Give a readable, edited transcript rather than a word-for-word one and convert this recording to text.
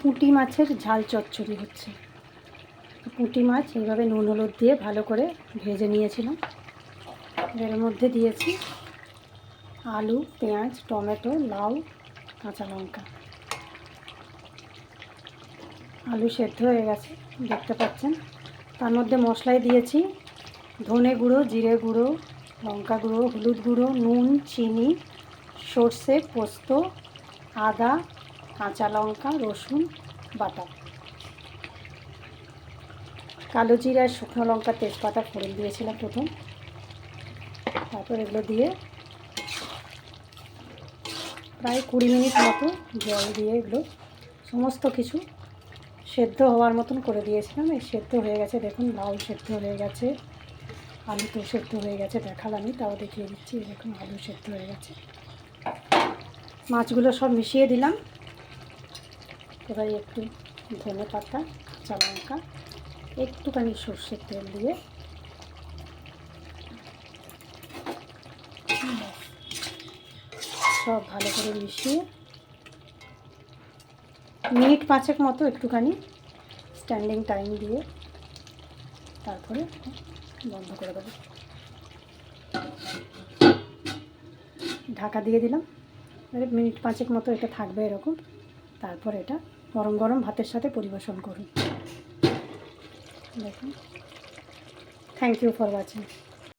পুঁটি মাছের ঝাল চচ্চড়ি হচ্ছে। পুঁটি মাছ এইভাবে নুন হলুদ দিয়ে ভালো করে ভেজে নিয়েছিলাম। এর মধ্যে দিয়েছি আলু, পেঁয়াজ, টমেটো, লাউ, কাঁচা লঙ্কা। আলু সেদ্ধ হয়ে গেছে দেখতে পাচ্ছেন। তার মধ্যে মশলায় দিয়েছি ধনে গুঁড়ো, জিরে গুঁড়ো, লঙ্কা গুঁড়ো, হলুদ গুঁড়ো, নুন, চিনি, সর্ষে, পোস্ত, আদা, কাঁচা লঙ্কা, রসুন বাটা, কালো জিরা, শুকনো লঙ্কা, তেজপাতা ফোড়ন দিয়েছিলাম প্রথম। তারপর এগুলো দিয়ে প্রায় 20 মিনিট মতো জল দিয়ে এগুলো সমস্ত কিছু সেদ্ধ হওয়ার মতন করে দিয়েছিলাম। এই সেদ্ধ হয়ে গেছে দেখুন, লাউ সেদ্ধ হয়ে গেছে, আলু তো সেদ্ধ হয়ে গেছে, দেখালামই, তাও দেখিয়ে দিচ্ছি। দেখুন আলু সেদ্ধ হয়ে গেছে। মাছগুলো সব মিশিয়ে দিলাম। এবার একটু ধনে পাতা, কাঁচা লঙ্কা, একটুখানি সর্ষের তেল দিয়ে সব ভালো করে মিশিয়ে মিনিট 5 মতো একটুখানি স্ট্যান্ডিং টাইম দিয়ে তারপরে বন্ধ করে দেবো। ঢাকা দিয়ে দিলাম। এবারে মিনিট 5 মতো এটা থাকবে এরকম। তারপর এটা গরম গরম ভাতের সাথে পরিবেশন করুন। দেখুন। Thank you for watching.